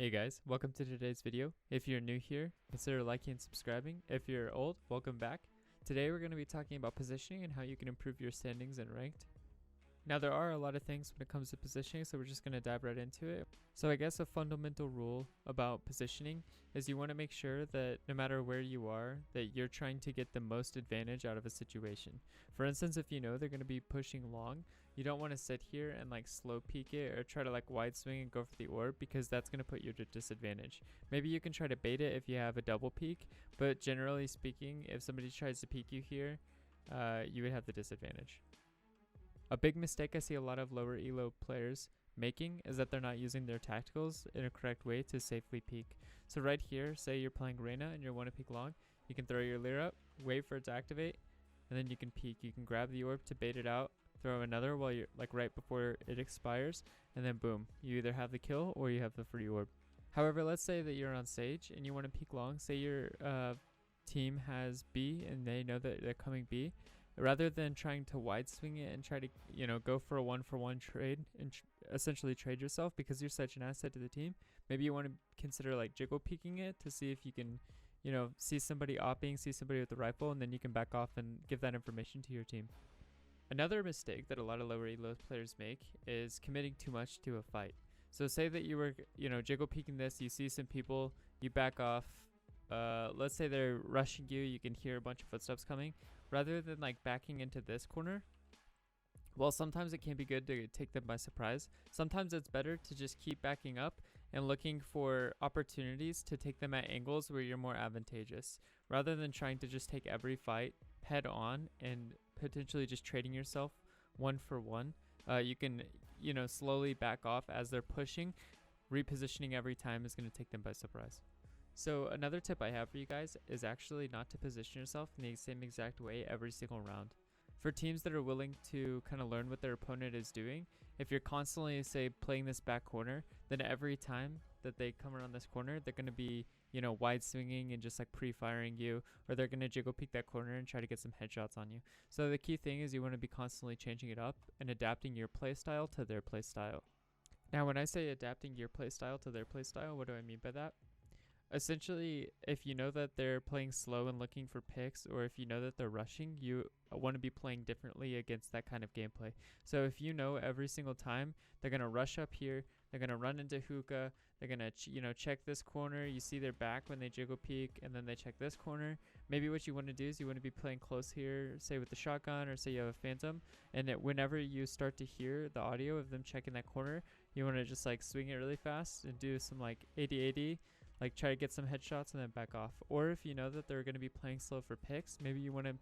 Hey guys, welcome to today's video. If you're new here, consider liking and subscribing. If you're old, welcome back. Today we're going to be talking about positioning and how you can improve your standings and ranked. Now there are a lot of things when it comes to positioning, so we're just going to dive right into it. So I guess a fundamental rule about positioning is you want to make sure that no matter where you are, that you're trying to get the most advantage out of a situation. For instance, if you know they're going to be pushing long, you don't want to sit here and like slow peek it or try to like wide swing and go for the orb, because that's going to put you at a disadvantage. Maybe you can try to bait it if you have a double peek, but generally speaking, if somebody tries to peek you here, you would have the disadvantage. A big mistake I see a lot of lower elo players making is that they're not using their tacticals in a correct way to safely peek. So right here, say you're playing Reyna and you want to peek long, you can throw your Leer up, wait for it to activate, and then you can peek. You can grab the orb to bait it out, throw another while you're like right before it expires, and then boom, you either have the kill or you have the free orb. However, let's say that you're on Sage and you want to peek long. Say your team has B and they know that they're coming B. Rather than trying to wide swing it and try to, go for a 1-for-1 trade and essentially trade yourself because you're such an asset to the team, maybe you want to consider like jiggle peeking it to see if you can, see somebody opping, see somebody with the rifle, and then you can back off and give that information to your team. Another mistake that a lot of lower elo players make is committing too much to a fight. So say that you were, jiggle peeking this, you see some people, you back off. Let's say they're rushing you, you can hear a bunch of footsteps coming. Rather than like backing into this corner, well, sometimes it can be good to take them by surprise. Sometimes it's better to just keep backing up and looking for opportunities to take them at angles where you're more advantageous, rather than trying to just take every fight head on and potentially just trading yourself 1-for-1. You can, slowly back off as they're pushing. Repositioning every time is going to take them by surprise. So another tip I have for you guys is actually not to position yourself in the same exact way every single round. For teams that are willing to kind of learn what their opponent is doing, if you're constantly, say, playing this back corner, then every time that they come around this corner, they're going to be, wide swinging and just like pre-firing you, or they're going to jiggle peek that corner and try to get some headshots on you. So the key thing is you want to be constantly changing it up and adapting your playstyle to their playstyle. Now, when I say adapting your playstyle to their playstyle, what do I mean by that? Essentially, if you know that they're playing slow and looking for picks, or if you know that they're rushing, you want to be playing differently against that kind of gameplay. So if you know every single time they're going to rush up here, they're going to run into hookah, they're going to check this corner, you see their back when they jiggle peek, and then they check this corner. Maybe what you want to do is you want to be playing close here, say with the shotgun, or say you have a phantom, and whenever you start to hear the audio of them checking that corner, you want to just like swing it really fast and do some like 80-80, like try to get some headshots and then back off. Or if you know that they're going to be playing slow for picks, maybe you want to,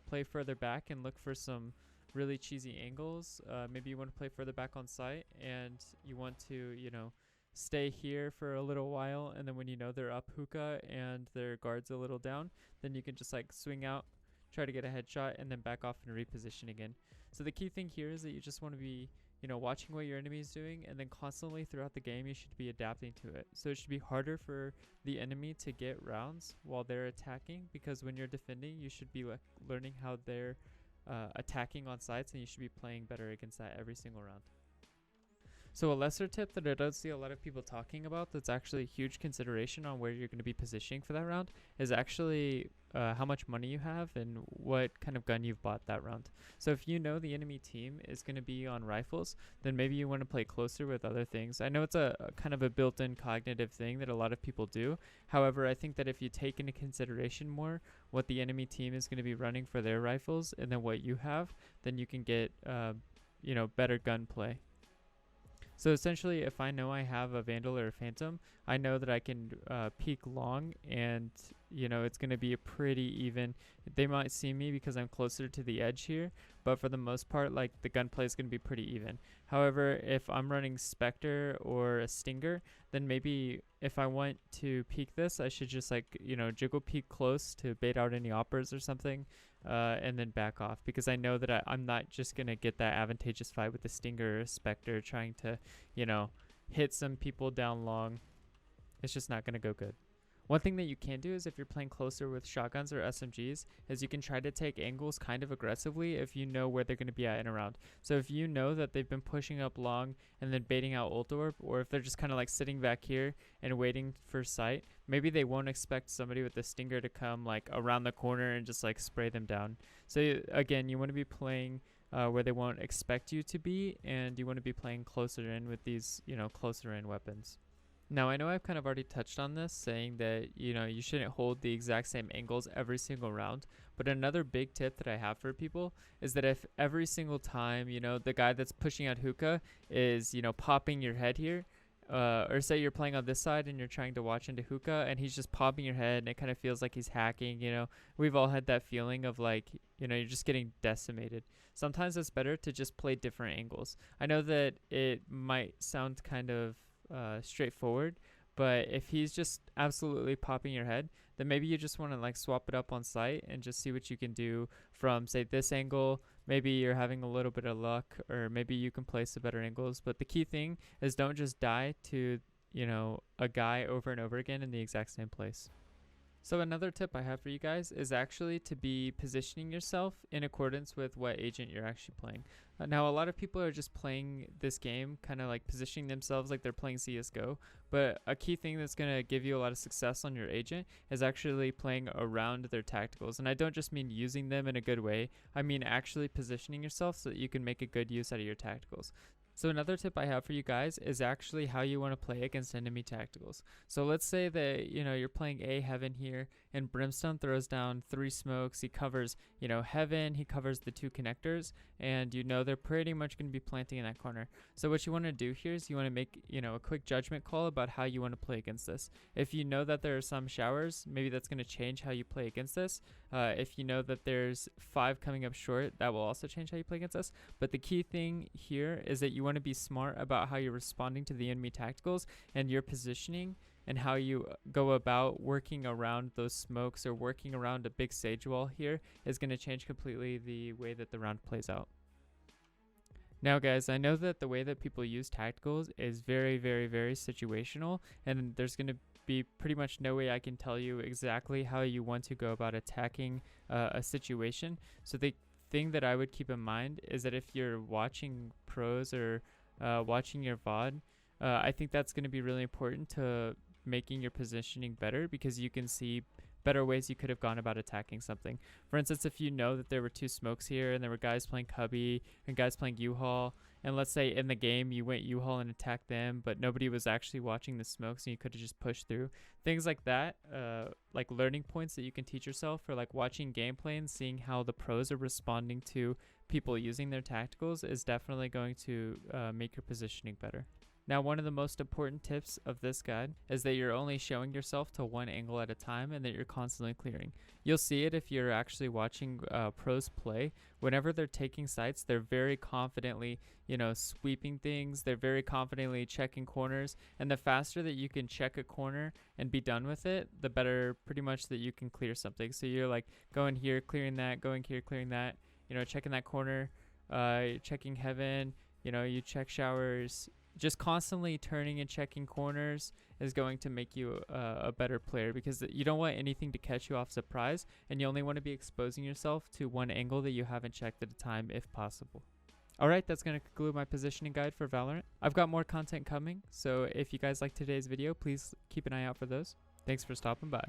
play further back and look for some really cheesy angles. Maybe you want to play further back on site and you want to, stay here for a little while. And then when you know they're up hookah and their guard's a little down, then you can just like swing out, try to get a headshot, and then back off and reposition again. So the key thing here is that you just want to be watching what your enemy is doing, and then constantly throughout the game, you should be adapting to it. So it should be harder for the enemy to get rounds while they're attacking, because when you're defending, you should be learning how they're attacking on sites, and you should be playing better against that every single round. So a lesser tip that I don't see a lot of people talking about that's actually a huge consideration on where you're going to be positioning for that round is actually how much money you have and what kind of gun you've bought that round. So if you know the enemy team is going to be on rifles, then maybe you want to play closer with other things. I know it's a kind of a built-in cognitive thing that a lot of people do. However, I think that if you take into consideration more what the enemy team is going to be running for their rifles and then what you have, then you can get better gunplay. So essentially, if I know I have a Vandal or a Phantom, I know that I can peek long, and it's going to be a pretty even. They might see me because I'm closer to the edge here, but for the most part, like the gunplay is going to be pretty even. However, if I'm running Spectre or a Stinger, then maybe if I want to peek this, I should just like jiggle peek close to bait out any oppers or something, and then back off, because I know that I'm not just going to get that advantageous fight with the Stinger or Spectre trying to hit some people down long. It's just not going to go good. One thing that you can do is if you're playing closer with shotguns or SMGs is you can try to take angles kind of aggressively if you know where they're going to be at in a round. So if you know that they've been pushing up long and then baiting out ult orb, or if they're just kind of like sitting back here and waiting for sight, maybe they won't expect somebody with the stinger to come like around the corner and just like spray them down. So again, you want to be playing where they won't expect you to be, and you want to be playing closer in with these, closer in weapons. Now, I know I've kind of already touched on this, saying that, you shouldn't hold the exact same angles every single round. But another big tip that I have for people is that if every single time, the guy that's pushing out hookah is, popping your head here, or say you're playing on this side and you're trying to watch into hookah and he's just popping your head and it kind of feels like he's hacking, we've all had that feeling of like, you're just getting decimated. Sometimes it's better to just play different angles. I know that it might sound kind of straightforward, but if he's just absolutely popping your head, then maybe you just want to like swap it up on site and just see what you can do from, say, this angle. Maybe you're having a little bit of luck, or maybe you can place the better angles. But the key thing is don't just die to a guy over and over again in the exact same place. So another tip I have for you guys is actually to be positioning yourself in accordance with what agent you're actually playing. Now, a lot of people are just playing this game kind of like positioning themselves like they're playing CSGO, but a key thing that's going to give you a lot of success on your agent is actually playing around their tacticals. And I don't just mean using them in a good way, I mean actually positioning yourself so that you can make a good use out of your tacticals. So another tip I have for you guys is actually how you want to play against enemy tacticals. So let's say that, you're playing A Heaven here and Brimstone throws down 3 smokes. He covers, Heaven, he covers the 2 connectors, and they're pretty much going to be planting in that corner. So what you want to do here is you want to make, a quick judgment call about how you want to play against this. If you know that there are some showers, maybe that's going to change how you play against this. If you know that there's 5 coming up short, that will also change how you play against this. But the key thing here is that you want to be smart about how you're responding to the enemy tacticals and your positioning, and how you go about working around those smokes or working around a big sage wall here is going to change completely the way that the round plays out. Now guys, I know that the way that people use tacticals is very, very, very situational, and there's going to be pretty much no way I can tell you exactly how you want to go about attacking a situation. So the thing that I would keep in mind is that if you're watching pros or watching your VOD, I think that's going to be really important to making your positioning better, because you can see better ways you could have gone about attacking something. For instance, if you know that there were 2 smokes here and there were guys playing Cubby and guys playing U-Haul, and let's say in the game you went U-Haul and attacked them, but nobody was actually watching the smokes and you could have just pushed through. Things like that, like learning points that you can teach yourself, or like watching gameplay and seeing how the pros are responding to people using their tacticals, is definitely going to make your positioning better. Now, one of the most important tips of this guide is that you're only showing yourself to one angle at a time and that you're constantly clearing. You'll see it if you're actually watching pros play. Whenever they're taking sites, they're very confidently, sweeping things. They're very confidently checking corners. And the faster that you can check a corner and be done with it, the better pretty much that you can clear something. So you're like going here, clearing that, going here, clearing that, checking that corner, checking Heaven, you check showers. Just constantly turning and checking corners is going to make you a better player, because you don't want anything to catch you off surprise, and you only want to be exposing yourself to one angle that you haven't checked at a time if possible. Alright, that's going to conclude my positioning guide for Valorant. I've got more content coming, so if you guys liked today's video, please keep an eye out for those. Thanks for stopping by.